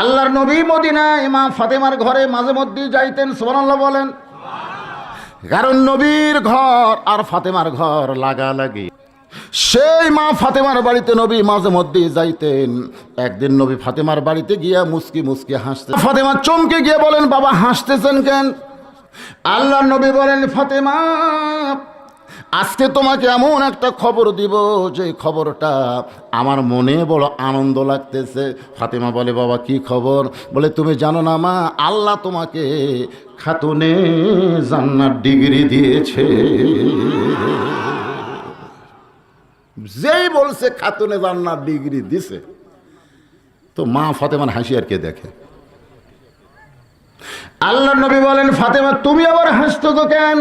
আল্লাহর নবী মদিনায় মা ফাতেমার ঘরে মাঝে মধ্যে যাইতেন, সুবহানাল্লাহ বলেন। কারণ নবীর ঘর আর ফাতেমার ঘর লাগালাগি। সেই মা ফাতেমার বাড়িতে নবী মাঝে মধ্যে যাইতেন। একদিন নবী ফাতেমার বাড়িতে গিয়া মুস্কি মুস্কি হাসতে, ফাতেমা চমকে গিয়ে বলেন, বাবা হাসতেছেন কেন? আল্লাহর নবী বলেন, ফাতেমা আজকে তোমাকে এমন একটা খবর দিব যে খবরটা আমার মনে বড় আনন্দ লাগতেছে। ফাতেমা বলে, বাবা কি খবর? বলে, তুমি জানো না মা, আল্লাহ তোমাকে খাতুনে জান্নাত ডিগ্রি দিয়েছে। যেই বলছে খাতুনে জান্নাত ডিগ্রি দিছে, তো মা ফাতেমার হাসি আর কে দেখে? আল্লাহ নবী বলেন, ফাতেমা তুমি আবার হাসতো তো কেন?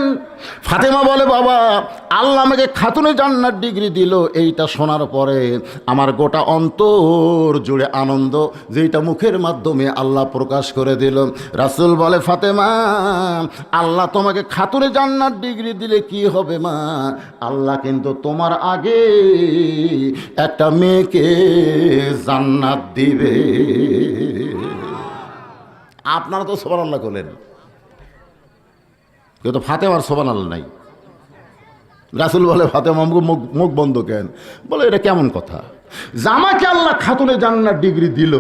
ফাতেমা বলে, বাবা আল্লাহ আমাকে খাতুনে জান্নাত ডিগ্রি দিল, এইটা শোনার পরে আমার গোটা অন্তর জুড়ে আনন্দ, যেটা মুখের মাধ্যমে আল্লাহ প্রকাশ করে দিল। রাসূল বলে, ফাতেমা আল্লাহ তোমাকে খাতুনে জান্নাত ডিগ্রি দিলে কি হবে মা? আল্লাহ কিন্তু তোমার আগে একটা মেয়েকে জান্নাত দিবে। আপনারা তো সুবহানাল্লাহ করলেন, কিন্তু ফাতেমার সুবহানাল্লাহ নাই। রাসূল বলে, ফাতেমা মুখ বন্ধ কেন? বলে, এটা কেমন কথা? আমাকে আল্লাহ খাতুনে জান্নাত ডিগ্রি দিল,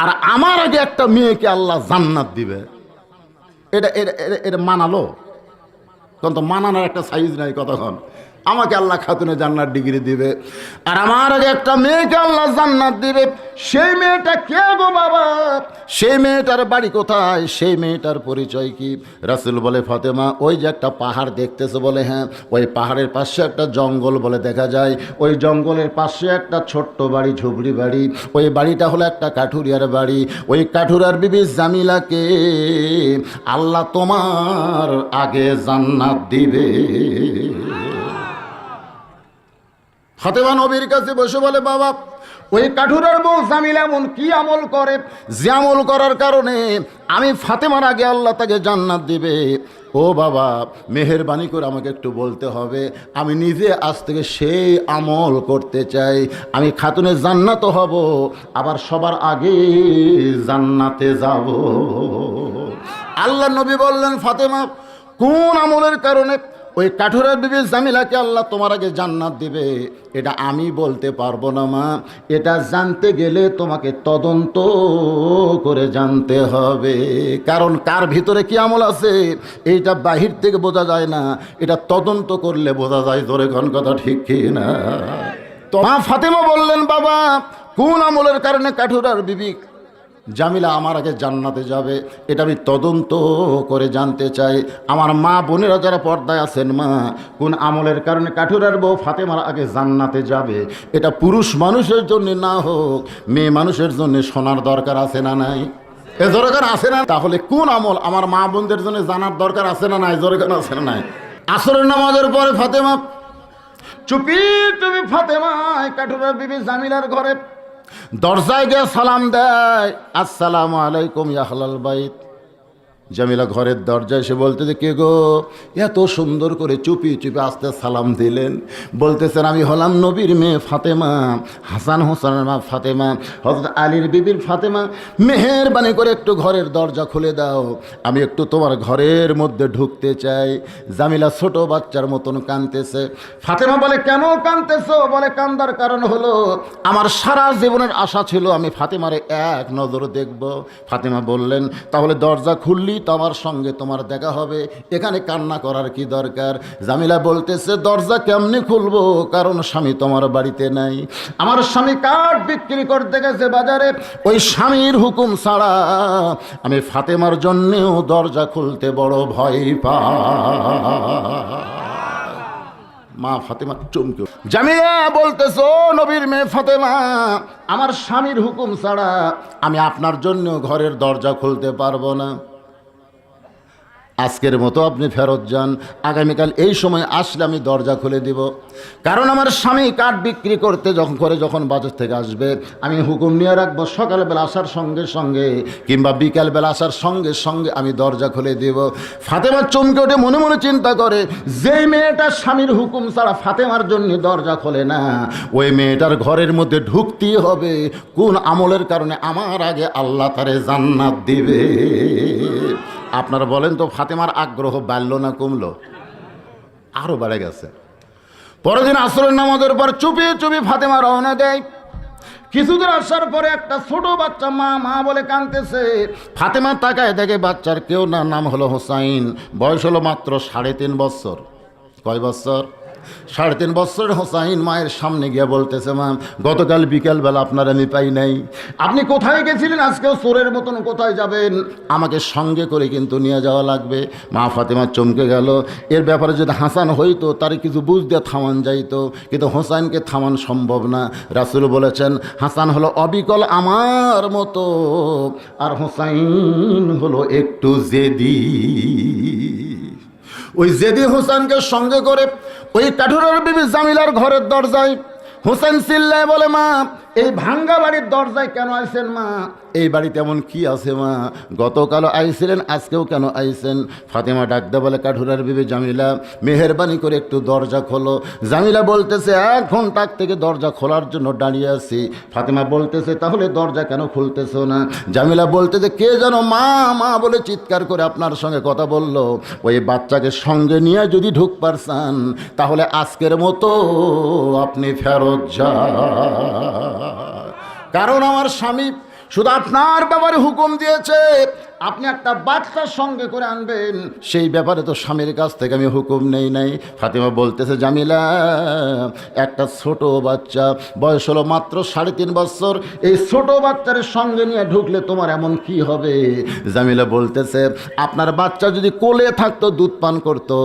আর আমার আগে একটা মেয়েকে আল্লাহ জান্নাত দিবে, এটা এটা এটা মানালো? তখন তো মানানোর একটা সাইজ নাই কতক্ষণ। আমাকে আল্লাহ খাতুনে জান্নাত ডিগ্রি দিবে, আর আমার আগে একটা মেয়েকে আল্লাহ জান্নাত দিবে। সেই মেয়েটা কে গো বাবা? সেই মেয়েটার বাড়ি কোথায়? সেই মেয়েটার পরিচয় কি? রাসূল বলে, ফাতেমা ওই যে একটা পাহাড় দেখতেছে। বলে, হ্যাঁ। ওই পাহাড়ের পাশে একটা জঙ্গল বলে দেখা যায়, ওই জঙ্গলের পাশে একটা ছোট্ট বাড়ি, ঝুপড়ি বাড়ি। ওই বাড়িটা হলো একটা কাঠুরিয়ার বাড়ি। ওই কাঠুরার বিবি জামিলাকে আল্লাহ তোমার আগে জান্নাত দিবে। ফাতেমা নবীর কাছে বসে বলে, বাবা ওই কাঠুরার বউ জামিলা এমন কি আমল করে যে আমল করার কারণে আমি ফাতেমার আগে আল্লাহ তাকে জান্নাত দিবে? ও বাবা মেহেরবানি করে আমাকে একটু বলতে হবে, আমি নিজে আজ থেকে সেই আমল করতে চাই। আমি খাতুনে জান্নাতও হব, আবার সবার আগে জান্নাতে যাব। আল্লাহ নবী বললেন, ফাতেমা কোন আমলের কারণে ওই কাঠুরের বিবি জামিলাকে আল্লাহ তোমার আগে জান্নাত দিবে এটা আমি বলতে পারবো না মা। এটা জানতে গেলে তোমাকে তদন্ত করে জানতে হবে, কারণ কার ভিতরে কি আমল আছে এইটা বাহির থেকে বোঝা যায় না, এটা তদন্ত করলে বোঝা যায়। জোরে কোন কথা ঠিক কি না? তো মা ফাতেমা বললেন, বাবা কোন আমলের কারণে কাঠুরার বিবি জামিলা আমার আগে জান্নাতে যাবে এটা আমি তদন্ত করে জানতে চাই। আমার মা বোনেরা যারা পর্দায় আছেন, মা কোন আমলের কারণে কাঠুরার বউ ফাতেমার আগে জান্নাতে যাবে এটা পুরুষ মানুষের জন্য না হোক মেয়ে মানুষের জন্য শোনার দরকার আছে না নাই? এ দরকার আছে না? তাহলে কোন আমল আমার মা বোনদের জন্য জানার দরকার আছে না নাই? দরকার আছে না নাই? আসরের নামাজের পরে ফাতেমা চুপি চুপি ফাতেমা কাঠুরার বিবি জামিলার ঘরে দরজায় গিয়ে সালাম দেয়, আসসালামু আলাইকুম ইয়া আহলাল বাইত। জামিলা ঘরের দরজায় এসে বলতে যে, কে গো এত সুন্দর করে চুপি চুপি আস্তে সালাম দিলেন? বলতেছেন, আমি হলাম নবীর মেয়ে ফাতেমা, হাসান হোসেনের মা ফাতেমা, হযরত আলীর বিবির ফাতেমা। মেহেরবানি করে একটু ঘরের দরজা খুলে দাও, আমি একটু তোমার ঘরের মধ্যে ঢুকতে চাই। জামিলা ছোট বাচ্চার মতন কাঁদতেছে। ফাতেমা বলে, কেন কাঁদতেছো? বলে, কান্দার কারণ হলো আমার সারা জীবনের আশা ছিল আমি ফাতেমারে এক নজর দেখব। ফাতেমা বললেন, তাহলে দরজা খুললি তো আমার সঙ্গে তোমার দেখা হবে, এখানে কান্না করার কি দরকার? জামিলা বলতেছে, দরজা কেমনি খুলবো, কারণ স্বামী তোমার বাড়িতে নাই। আমার স্বামী কাঠ বিক্রি করতে গেছে বাজারে, ওই স্বামীর হুকুম ছাড়া আমি ফাতেমার জন্যেও দরজা খুলতে বড় ভয় পাই। মা ফাতেমা চমকে, জামিলা বলতেছো, নবীর মেয়ে ফাতেমা, আমার স্বামীর হুকুম ছাড়া আমি আপনার জন্য ঘরের দরজা খুলতে পারবো না। আজকের মতো আপনি ফেরত যান, আগামীকাল এই সময় আসলে আমি দরজা খুলে দিব। কারণ আমার স্বামী কাঠ বিক্রি করতে যখন বাজার থেকে আসবে, আমি হুকুম নিয়ে রাখবো সকালবেলা আসার সঙ্গে সঙ্গে কিংবা বিকালবেলা আসার সঙ্গে সঙ্গে আমি দরজা খুলে দেব। ফাতেমা চমকে ওঠে, মনে মনে চিন্তা করে, যেই মেয়েটা স্বামীর হুকুম ছাড়া ফাতেমার জন্য দরজা খোলে না, ওই মেয়েটার ঘরের মধ্যে ঢুকতেই হবে। কোন আমলের কারণে আমার আগে আল্লাহ তারে জান্নাত দিবে। আপনারা বলেন তো, ফাতেমার আগ্রহ বাড়লো না কমলো? আরো বেড়ে গেছে। পরের দিন আসরের নামাজের পর চুপি চুপি ফাতেমা রওনা দেয়। কিছুদূর আসার পরে একটা ছোট বাচ্চা মা মা বলে কাঁদতেছে। ফাতেমা তাকায় দেখে বাচ্চার কেউ না, নাম হলো হোসাইন, বয়স হলো মাত্র 3.5 বছর। কয় বছর? 3.5 বছরের হোসাইন মায়ের সামনে গিয়ে বলতেছে, মা গতকাল বিকেলবেলা আপনার আমি পাই নাই, আপনি কোথায় গেছিলেন? আজকেও চোরের মতন কোথায় যাবেন? আমাকে সঙ্গে করে কিন্তু নিয়ে যাওয়া লাগবে। মা ফাতেমা চমকে গেল। এর ব্যাপারে যদি হাসান হইতো তার কিছু বুঝতে থামান যাইতো, কিন্তু হোসাইনকে থামান সম্ভব না। রাসূল বলেছেন, হাসান হলো অবিকল আমার মতো, আর হোসাইন হলো একটু জেদি। ওই জেদি হোসেনকে সঙ্গে করে ওই কাঠুরের বিবি জামিলার ঘরের দরজায় হোসেন চিল্লায় বলে, মা এই ভাঙ্গা বাড়ির দরজায় কেন আইছেন? মা এই বাড়িতে এমন কি আছে? মা গতকালও আইছিলেন, আজকেও কেন আইছেন? ফাতেমা ডাকতে বলে, কাঠুরার বিবি জামিলা, মেহেরবানি করে একটু দরজা খোলো। জামিলা বলতেছে, 1 ঘন্টা থেকে দরজা খোলার জন্য দাঁড়িয়ে আছি। ফাতেমা বলতেছে, তাহলে দরজা কেন খুলতেছ না? জামিলা বলতেছে, কে যেন মা মা বলে চিৎকার করে আপনার সঙ্গে কথা বলল। ওই বাচ্চাকে সঙ্গে নিয়ে যদি ঢুক পারছেন, তাহলে আজকের মতো আপনি ফেরত যান। কারণ আমার স্বামী শুধু আপনার ব্যাপারে হুকুম দিয়েছে, আপনি একটা বাচ্চার সঙ্গে করে আনবেন। সেই ব্যাপারে তো স্বামীর কাছ থেকে আমি হুকুম নেই নাই। ফাতেমা বলতেছে, জামিলা একটা ছোট বাচ্চা, বয়স হলো মাত্র 3.5 বছর, এই ছোট বাচ্চার সঙ্গে নিয়ে ঢুকলে তোমার এমন কি হবে? জামিলা বলতেছে, আপনার বাচ্চা যদি কোলে থাকতো, দুধ পান করতো,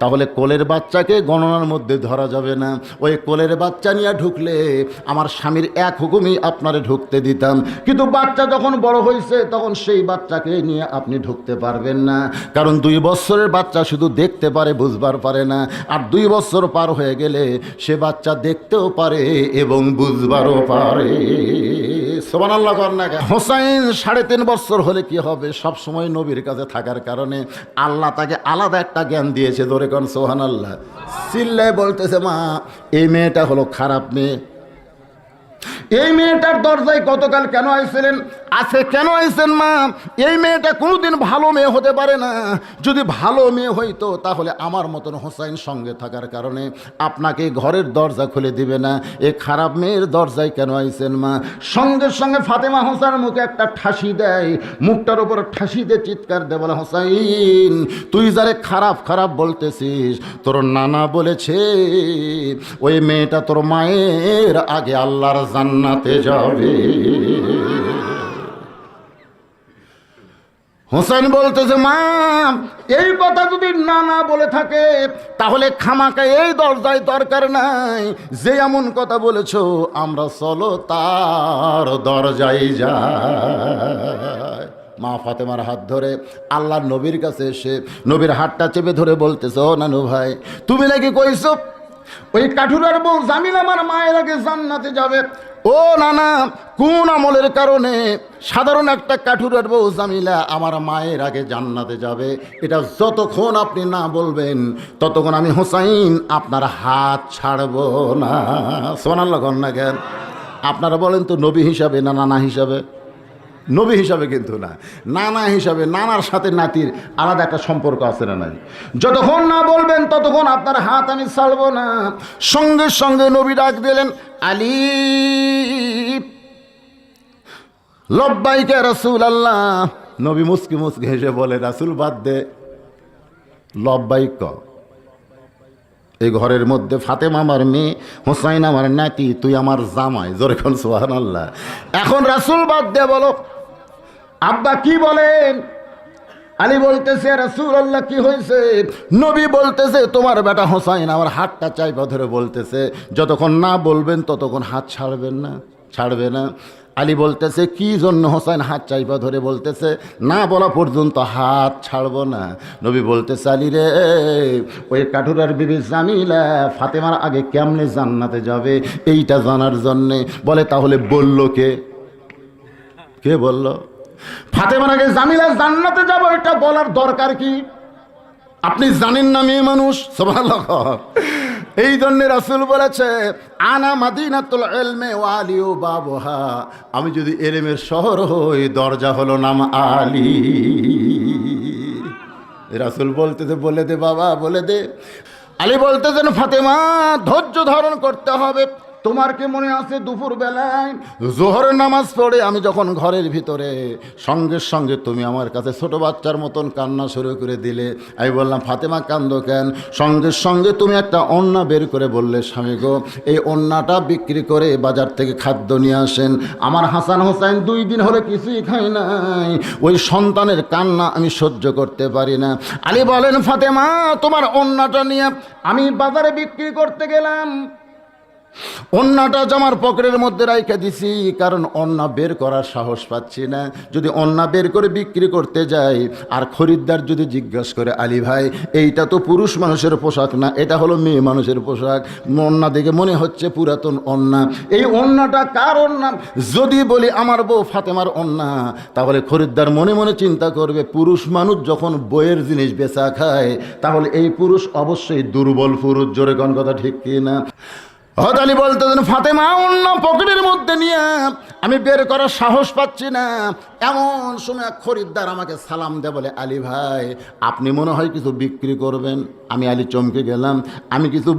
তাহলে কোলের বাচ্চাকে গণনার মধ্যে ধরা যাবে না। ওই কোলের বাচ্চা নিয়ে ঢুকলে আমার স্বামীর এক হুকুমই আপনারে ঢুকতে দিতাম। কিন্তু বাচ্চা যখন বড় হয়েছে, তখন সেই বাচ্চাকে নিয়ে আপনি ঢুকতে পারবেন না। কারণ 2 বছরের বাচ্চা শুধু দেখতে পারে, বুঝবার পারে না। আর 2 বছর পার হয়ে গেলে সে বাচ্চা দেখতেও পারে এবং বুঝবারও পারে। সুবহানাল্লাহ কর না। হোসাইন 3.5 বছর হলে কি হবে? সব সময় নবীর কাছে থাকার কারণে আল্লাহ তাকে আলাদা একটা জ্ঞান দিয়েছে। ধরে কোন সুবহানাল্লাহ। চিল্লায় বলতেছে, মা এই মেয়েটা হলো খারাপ মেয়ে। এই মেয়েটার দরজায় গতকাল কেন আইছিলেন? আছে কেন আইছেন? মা এই মেয়েটা কোনোদিন ভালো মেয়ে হতে পারে না। যদি ভালো মেয়ে হইতো, তাহলে আমার মতন হোসাইন সঙ্গে থাকার কারণে আপনাকে ঘরের দরজা খুলে দিবে না। এই খারাপ মেয়ের দরজায় কেন আইছেন? মা সঙ্গে সঙ্গে ফাতেমা হোসেনের মুখে একটা ঠাসি দেয়, মুখটার উপর ঠাসি দিয়ে চিৎকার দেয়, বলে, হোসাইন তুই যারে খারাপ খারাপ বলতেছিস, তোর নানা বলেছে ওই মেয়েটা তোর মায়ের আগে আল্লাহর জান্নাতে যাবে। হোসেন বলতেছে, মা এই কথা যদি না বলে থাকে, তাহলে খামাকা এই দরজায় দরকার নাই। যে এমন কথা বলেছো, আমরা চলো তার দরজায় যাই। মা ফাতেমার হাত ধরে আল্লাহর নবীর কাছে এসে নবীর হাতটা চেপে ধরে বলতেছে, ও নানু ভাই, তুমি নাকি কইছো ওই কাঠুরার বউ জামিল আমার মায়ের আগে জান্নাতে যাবে? ও নানা, কোন আমলের কারণে সাধারণ একটা কাঠুরার বউ জামিলা আমার মায়ের আগে জান্নাতে যাবে? এটা যতক্ষণ আপনি না বলবেন, ততক্ষণ আমি হোসাইন আপনার হাত ছাড়ব না। সুবহানাল্লাহ না কেন? আপনারা বলেন তো, নবী হিসাবে না নানা হিসাবে? নবী হিসাবে কিন্তু না, নানা হিসাবে। নানার সাথে নাতির আলাদা একটা সম্পর্ক আছে না নাই? যতক্ষণ না বলবেন, ততক্ষণ আপনার হাত আমি ছাড়ব না। সঙ্গে সঙ্গে নবী ডাক দিলেন, আলী। লব্বাইকা রাসূলুল্লাহ। নবী মুস্কি মুস্কি হেসে বলে, রাসূল বাদ দে, লব্বাইক। এই ঘরের মধ্যে ফাতেমা আমার মেয়ে, হোসাইন আমার নাতি, তুই আমার জামাই। জোরে কোন সুবহানাল্লাহ। এখন রাসূল বাদ দে, বলো আব্বা কি বলেন? আলী বলতেছে, রাসূলুল্লাহ কি হয়েছে? নবী বলতেছে, তোমার বেটা হোসাইন আমার হাতটা চাইপা ধরে বলতেছে, যতক্ষণ না বলবেন ততক্ষণ হাত ছাড়বেন না, ছাড়বে না। আলী বলতেছে কি জন্য হোসেন হাত চাইপা ধরে বলতেছে না বলা পর্যন্ত হাত ছাড়বো না। নবী বলতেছে আলী রে, ওই কাঠুরার বিবি জামিলা ফাতেমার আগে কেমনে জান্নাতে যাবে এইটা জানার জন্যে। বলে তাহলে বলল কে? কে বলল? ফাতেমার আগে জামিলা জান্নাতে যাবো এটা বলার দরকার কি? আপনি জানেন না মেয়ে মানুষ? সুবহানাল্লাহ। এই জন্য রাসূল বলেছে আনা মাদিনাতুল ইলমি ওয়া আলিউ বাবুহা, আমি যদি ইলমের শহর হই দরজা হলো নাম আলী। রাসূল বলতেছে বলে দে বাবা বলে দে। আলী বলতেছেন ফাতেমা ধৈর্য ধারণ করতে হবে। তোমার কি মনে আছে দুপুর বেলায় জোহরের নামাজ পড়ে আমি যখন ঘরের ভিতরে সঙ্গে সঙ্গে তুমি আমার কাছে ছোট বাচ্চার মতন কান্না শুরু করে দিলে। আমি বললাম ফাতেমা কান্দো কেন? সঙ্গে সঙ্গে তুমি একটা ওন্না বের করে বললে স্বামী গো এই ওন্নাটা বিক্রি করে বাজার থেকে খাদ্য নিয়ে আসেন। আমার হাসান হোসেন 2 দিন হলে কিছুই খাই নাই, ওই সন্তানের কান্না আমি সহ্য করতে পারি না। আলী বলেন ফাতেমা তোমার ওন্নাটা নিয়ে আমি বাজারে বিক্রি করতে গেলাম, ওন্নাটা জামার পকেটের মধ্যে রাইখা দিছি, কারণ ওন্না বের করার সাহস পাচ্ছি না। যদি ওন্না বের করে বিক্রি করতে যাই আর খরিদ্দার যদি জিজ্ঞাসা করে আলী ভাই এইটা তো পুরুষ মানুষের পোশাক না, এটা হলো মেয়ে মানুষের পোশাক, ওন্না দেখে মনে হচ্ছে পুরাতন ওন্না, এই ওন্নাটা কার ওন্না? যদি বলি আমার বউ ফাতেমার ওন্না, তাহলে খরিদ্দার মনে মনে চিন্তা করবে পুরুষ মানুষ যখন বইয়ের জিনিস বেচা খায় তাহলে এই পুরুষ অবশ্যই দুর্বল পুরুষ। জোরে কোন কথা ঠিক কি না? হযরত আলী বলতেছেন ফাতেমা অন্য পকেটের মধ্যে নিয়ে আমি বের করার সাহস পাচ্ছি না। এমন সময় খরিদ্দার আমাকে সালাম দেয়, বলে আলী ভাই আপনি মনে হয় কিছু বিক্রি করবেন। আমি আলী চমকে গেলাম, আমি কিছু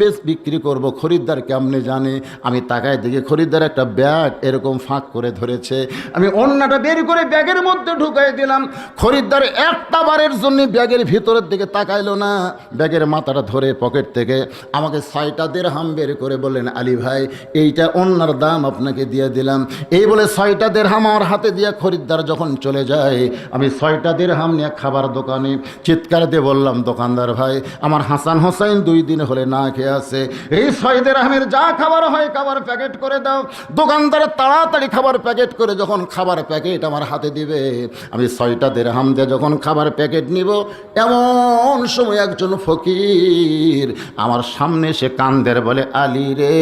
বেশ বিক্রি করব, খরিদ্দার কেমনে জানে? আমি তাকায় দেখি খরিদ্দার একটা ব্যাগ এরকম ফাঁক করে ধরেছে, আমি অন্যটা বের করে ব্যাগের মধ্যে ঢুকাই দিলাম। খরিদ্দার একটা বারের জন্য ব্যাগের ভিতরের দিকে তাকাইলো না, ব্যাগের মাথাটা ধরে পকেট থেকে আমাকে 6টা দিরহাম বের করে বললেন আলী ভাই এইটা অন্যার দাম আপনাকে দিয়ে দিলাম। এই বলে 6টা দিরহাম আমার হাতে দিয়ে খরিদ্দার যখন চলে যায়, আমি 6টা দিরহাম নিয়ে খাবার দোকানে চিৎকার দিয়ে বললাম দোকানদার ভাই আমার হাসান হোসেন 2 দিন হলে না খেয়ে আছে, এই 6 দিরহামের যা খাবার হয় খাবার প্যাকেট করে দাও। দোকানদার তাড়াতাড়ি খাবার প্যাকেট করে যখন খাবার প্যাকেট আমার হাতে দিবে, আমি 6টা দিরহাম দিয়ে যখন খাবার প্যাকেট নিব, এমন সময় একজন ফকির আমার সামনে এসে কান্দের, বলে আলী রে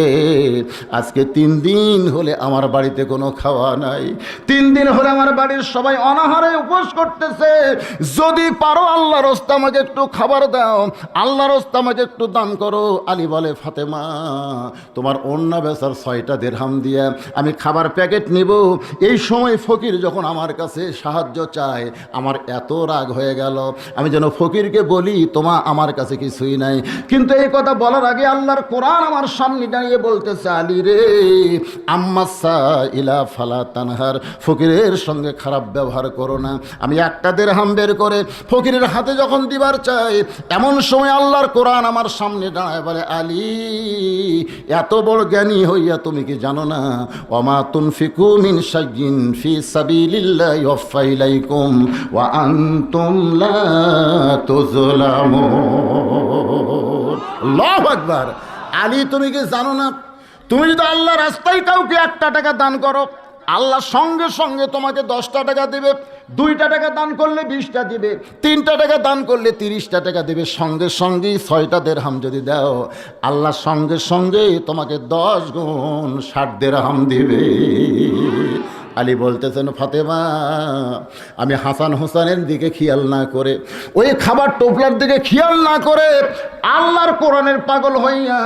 আজকে 3 দিন হলে আমার বাড়িতে কোনো খাওয়া নাই, 3 দিন হলে আমার বাড়ির সবাই অনাহারে উপোস করতেছে, যদি পারো আল্লাহর রাস্তা আমাকে একটু খাবার দাও, আল্লাহর রাস্তা আমাকে একটু দান করো। আলী বলে ফাতেমা তোমার ওন্না বেচার 6টা দিরহাম দিয়ে আমি খাবার প্যাকেট নিব। এই সময় ফকির যখন আমার কাছে সাহায্য চায় আমার এত রাগ হয়ে গেল, আমি যেন ফকিরকে বলি তোমা আমার কাছে কিছুই নাই। কিন্তু এই কথা বলার আগে আল্লাহর কোরআন আমার সামনে দাঁড়িয়ে বলতেছে আলী রে আম্মাসা ইলা ফালা তানহার, ফকিরের সঙ্গে খারাপ ব্যবহার করো না। আমি একটা দিরহাম বের করে ফকিরের হাতে যখন দিবার চাই, এমন সময় আল্লাহর কোরআন আমার সামনে দাঁড়ায়, বলে আলী এত বড় জ্ঞানী হইয়া তুমি কি জানো না ওমা তুনফিকু মিন শাইইন ফি সাবিলিল্লাহি ইউফা ইলাইকুম ওয়া আনতুম লা তুযলামুন। আল্লাহু আকবার। আলী তুমি কি জানো না তুমি যদি আল্লাহর রাস্তায় কাউকে 1টা টাকা দান করো, আল্লাহ সঙ্গে সঙ্গে তোমাকে 10টা টাকা দেবে, 2টা টাকা দান করলে 20টা দিবে, 3টা টাকা দান করলে 30টা টাকা দেবে, সঙ্গে সঙ্গেই 6টা দিরহাম যদি দাও আল্লাহ সঙ্গে সঙ্গে তোমাকে 10 গুণ 60 দিরহাম দিবে। আলী বলতেছেন ফাতেমা আমি হাসান হোসেনের দিকে খেয়াল না করে, ওই খাবার টোপলার দিকে খেয়াল না করে আল্লাহর কোরআনের পাগল হইয়া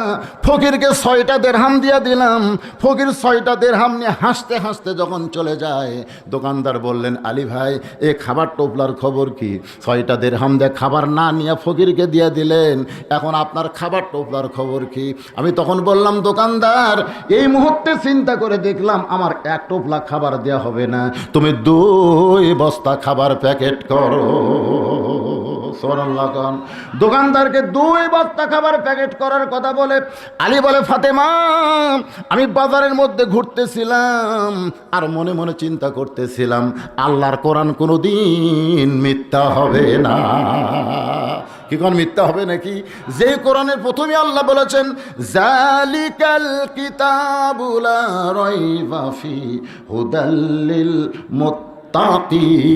ফকিরকে 6টা দিরহাম দিয়া দিলাম। ফকির 6টা দিরহাম নিয়ে হাসতে হাসতে যখন চলে যায়, দোকানদার বললেন আলী ভাই এই খাবার টোপলার খবর কি? 6টা দিরহাম দিয়ে খাবার না নিয়ে ফকিরকে দিয়ে দিলেন, এখন আপনার খাবার টোপলার খবর কি? আমি তখন বললাম দোকানদার এই মুহূর্তে চিন্তা করে দেখলাম আমার 1 টোপলা খাবার দেয়া হবে না, তুমি 2 বস্তা খাবার প্যাকেট করো। সুবহানাল্লাহ। দোকানদারকে 2 বস্তা খাবার প্যাকেট করার কথা বলে আলী বলে ফাতেমা আমি বাজারের মধ্যে ঘুরতেছিলাম আর মনে মনে চিন্তা করতেছিলাম আল্লাহর কোরআন কোনোদিন মিথ্যা হবে না। কি কোন মিথ্যা হবে নাকি? যে কোরআনের প্রথমে আল্লাহ বলেছেন জালিকাল কিতাবু লা রাইবা ফি হুদাল লিল মুত্তাকিন।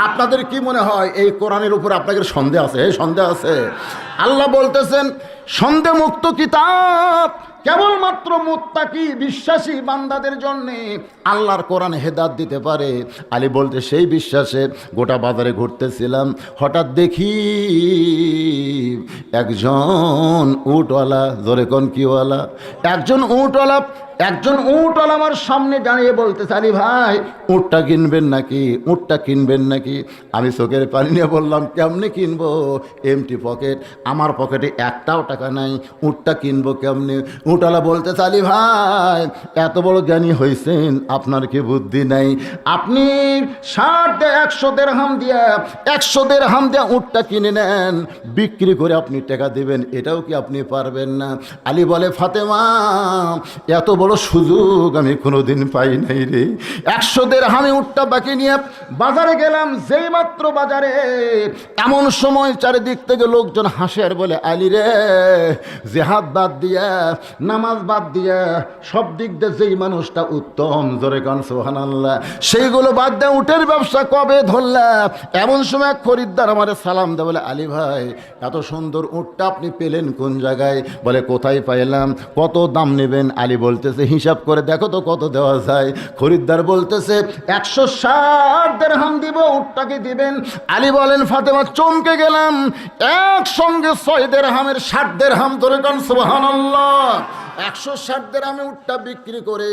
আপনাদের কি মনে হয় এই কোরআনের উপর আপনাদের সন্দেহ আছে? এই সন্দেহ আছে? আল্লাহ বলতেছেন সন্দেহ মুক্ত কিতাব কেবলমাত্র মুত্তাকি বিশ্বাসী বান্দাদের জন্যে আল্লাহর কোরআন হেদায়েত দিতে পারে। আলী বলতে সেই বিশ্বাসে গোটা বাজারে ঘুরতেছিলাম, হঠাৎ দেখি একজন উটওয়ালা, জোরে কোন কিওয়ালা, একজন উটওয়ালা আমার সামনে দাঁড়িয়ে বলতেছে আলী ভাই উটটা কিনবেন নাকি, উটটা কিনবেন নাকি? আমি চোখের পানি নিয়ে বললাম কেমনে কিনবো, এমটি পকেট, আমার পকেটে একটাও টাকা নাই, উটটা কিনবো কেমনে? উটওয়ালা বলতেছে আলী ভাই এত বড় জ্ঞানী হয়েছেন, আপনার কি বুদ্ধি নাই? আপনি 100 দিরহাম দিয়া উটটা কিনে নেন, বিক্রি করে আপনি টাকা দিবেন, এটাও কি আপনি পারবেন না? আলী বলে ফাতেমা এত বড় সুযোগ আমি কোনোদিন পাই নাই রে। 100 দিরহামে উটটা বাকি নিয়ে বাজারে গেলাম। যেই মাত্র বাজারে এমন সময় চারিদিক থেকে লোকজন হাসে আর বলে আলী রে জিহাদ বাদ দিয়া নামাজ বাদ দিয়া সব দিক দিয়ে যেই মানুষটা উত্তম, জোরে কান সুবহানাল্লাহ, সেইগুলো বাদ দিয়ে উটের ব্যবসা কবে ধরলা? এমন সময় খরিদ্দার আমারে সালাম দেয়, বলে আলী ভাই এত সুন্দর উটটা আপনি পেলেন কোন জায়গায়? বলে কোথায় পাইলাম, কত দাম নেবেন? আলী বলতেছে হিসাব করে দেখো তো কত দেওয়া যায়। খরিদ্দার বলতেছে 160 দিরহাম দিব, উটটাকে দিবেন। আলী বলেন ফাতেমা চমকে গেলাম, একসঙ্গে 6 দিরহামের 60 দিরহাম, ধরে কান সুবহানাল্লাহ। 160 দিরহামে উটটা বিক্রি করে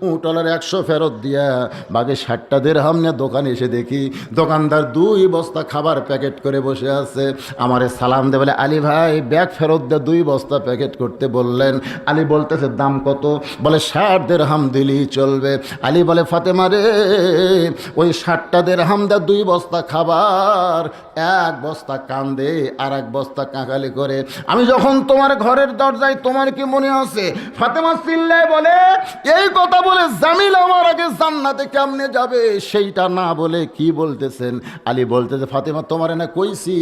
উটওয়ালার 100 ফেরত দিয়া বাকি 60টা দিরহাম নিয়ে দোকানে এসে দেখি দোকানদার 2 বস্তা খাবার প্যাকেট করে বসে আছে। আমারে সালাম দে, বলে আলী ভাই ব্যাগ ফেরত দিয়ে 2 বস্তা প্যাকেট করতে বললেন। আলী বলতেছে দাম কত? বলে 60 দিরহাম দিলেই চলবে। আলী বলে ফাতেমা রে ওই 60টা দিরহাম দিয়ে 2 বস্তা খাবার, 1 বস্তা কান্দে আর 1 বস্তা কাঁকালি করে। আমি যখন তোমার ঘরের দরজায়, তোমার কি মনে আছে? ফাতেমা চিল্লায় বলে এই কথা বলে জামিল আমার আগে জান্নাতে কেমনে যাবে সেইটা না বলে কি বলতেছেন? আলী বলতেছে ফাতেমা তোমারে না কইছি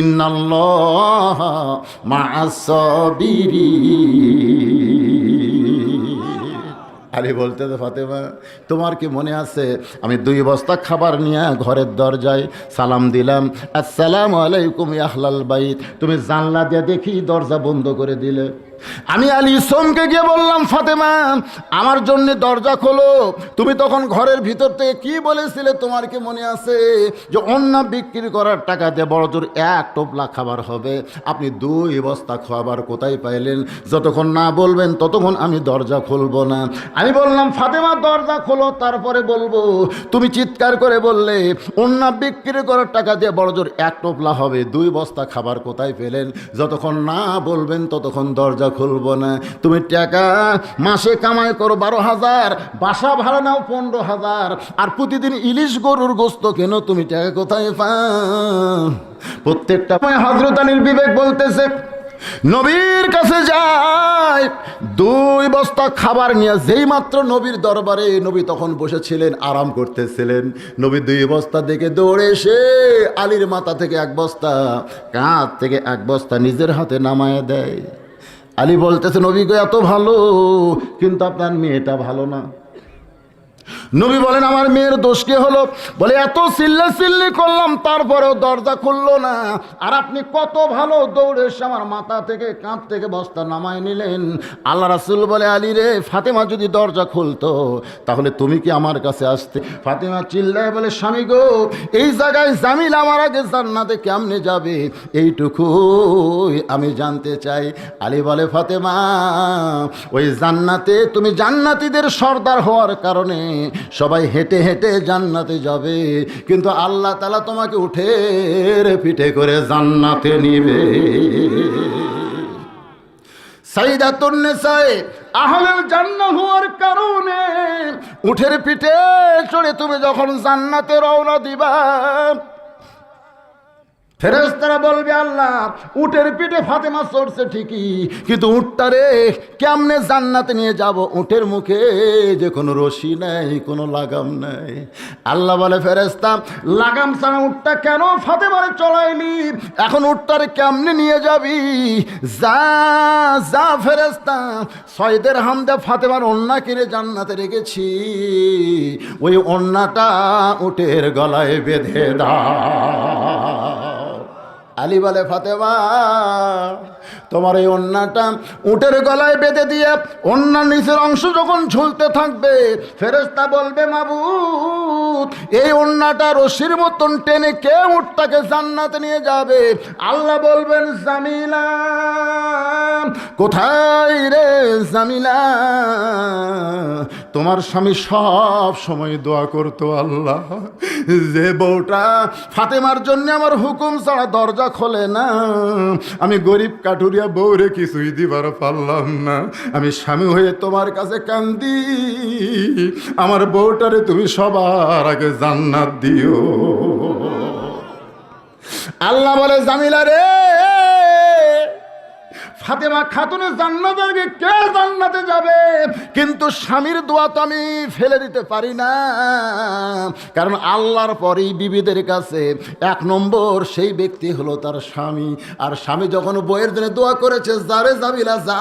ইন্নাল্লাহ মা'আস সাবিরিন। আলী বলতেছে ফাতেমা তোমার কি মনে আছে আমি 2 বস্তা খাবার নিয়ে ঘরের দরজায় সালাম দিলাম, আসসালামু আলাইকুম ইয়া আহলাল বাইত, তুমি জানলা দিয়ে দেখি দরজা বন্ধ করে দিলে। আমি আলী চমকে গিয়ে বললাম ফাতেমা আমার জন্য দরজা খোলো। তুমি তখন ঘরের ভিতর থেকে কি বলেছিলে তোমার কি মনে আছে? যে অন্য বিক্রি করার টাকা দিয়ে বড় জোর 1 টোপলা খাবার হবে, আপনি 2 বস্তা খাবার কোথায় পাইলেন? যতক্ষণ না বলবেন ততক্ষণ আমি দরজা খুলবো না। আমি বললাম ফাতেমা দরজা খোলো তারপরে বলবো। তুমি চিৎকার করে বললে অন্য বিক্রি করার টাকা দিয়ে বড় জোর 1 টোপলা হবে, 2 বস্তা খাবার কোথায় পেলেন? যতক্ষণ না বলবেন ততক্ষণ দরজা খুলবো না। তুমি টাকা মাসে কামাই করো 12,000, বাসা ভাড়া নাও 15,000, আর প্রতিদিন ইলিশ গরুর গোস্ত কেন, তুমি টাকা কোথায় পাও? প্রত্যেকটা হযরত আলীর বিবেক বলতেছে নবীর কাছে যায় 2 বস্তা খাবার নিয়ে। যেই মাত্র নবীর দরবারে, নবী তখন বসেছিলেন আরাম করতেছিলেন, নবী 2 বস্তা দেখে দৌড়ে এসে আলীর মাথা থেকে 1 বস্তা, কাঁধ থেকে 1 বস্তা নিজের হাতে নামায় দেয়। আলী বলতেছে নবী গো এত ভালো, কিন্তু আপনার মেয়েটা ভালো না। নবী বলেন আমার মেয়ের দোষ কি হলো? বলে এত চিল্লি করলাম তারপরেও দরজা খুললো না, আর আপনি কত ভালো দৌড়ে এসে আমার মাথা থেকে কাঁধ থেকে বস্তা নামায় নিলেন। আল্লাহ রাসূল বলে আলী রে ফাতেমা যদি দরজা খুলতো তাহলে তুমি কি আমার কাছে আসতে? ফাতেমা চিল্লায় বলে স্বামী গো এই জায়গায় জামিল আমার আগে জান্নাতে কেমনে যাবে এইটুকুই আমি জানতে চাই। আলী বলে ফাতেমা ওই জান্নাতে তুমি জান্নাতীদের সর্দার হওয়ার কারণে সবাই হেঁটে হেঁটে জান্নাতে যাবে, কিন্তু আল্লাহ তাআলা তোমাকে উঠের পিঠে করে জান্নাতে নিবে। সাইয়্যিদাতুন নিসায়ে আহলুল জান্নাহ হওয়ার কারণে উঠের পিঠে চড়ে তুমি যখন জান্নাতে রওনা দিবা, ফেরেশতারা বলবে আল্লাহ উটের পিঠে ফাতেমা চড়ছে ঠিকই, কিন্তু উটটারে কেমনে জান্নাতে নিয়ে যাব? উটের মুখে যে কোনো রশি নাই, কোনো লাগাম নাই। আল্লাহ বলে ফেরেশতা, লাগাম ছাড়া উটটা কেন ফাতেমারে চড়াইলি? এখন উটটারে কেমনে নিয়ে যাবি? যা যা ফেরেশতা, 6 দিরহাম দিয়ে ফাতেমার ওড়না কিনে জান্নাতে রেখেছি, ওই ওড়নাটা উটের গলায় বেঁধে দাও। আলী বলে ফাতেমা, তোমার এই ওড়নাটা উটের গলায় বেঁধে দিয়ে ওড়নার নিচের অংশ যখন ঝুলতে থাকবে, ফেরেশতা বলবে মাবুদ, এই ওড়নাটা রশির মতন টেনে কে উটটাকে জান্নাতে নিয়ে যাবে? আল্লাহ বলবেন জামিলা, কোথায় রে জামিলা? তোমার স্বামী সব সময় দোয়া করতো, আল্লাহ যে বউটা ফাতেমার জন্য আমার হুকুম ছাড়া দরজা খোলে না, আমি গরিব কাঠুরিয়া বউরে কিছুই দিবার পারলাম না, আমি স্বামী হয়ে তোমার কাছে কান্দি, আমার বউটারে তুমি সবার আগে জান্নাত দিও। আল্লাহ বলে জামিলা রে, ফাতেমা খাতুনের জান্নাতে আগে কে জান্নাতে যাবে? কিন্তু স্বামীর দোয়া তো আমি ফেলে দিতে পারি না, কারণ আল্লাহর পরেই বিবিদের কাছে 1 নম্বর সেই ব্যক্তি হলো তার স্বামী। আর স্বামী যখন বইয়ের জন্য দোয়া করেছে, যারে জামিলা যা,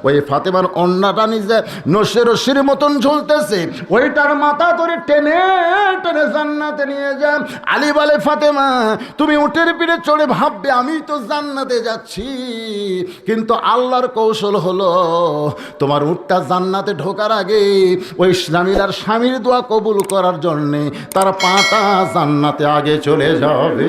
ওই ফাতেমার ওড়নাটা নিজে নশে রশির মতন ঝুলতেছে, ওইটার মাথা ধরে টেনে টেনে জান্নাতে নিয়ে যা। আলী বলে ফাতেমা, তুমি উটের পিঠে চড়ে ভাববে আমি তো জান্নাতে যাচ্ছি, কিন্তু আল্লাহর কৌশল হলো তোমার উটটা জান্নাতে ঢোকার আগে ওই জামিলার স্বামীর দোয়া কবুল করার জন্যে তার পাটা জান্নাতে আগে চলে যাবে।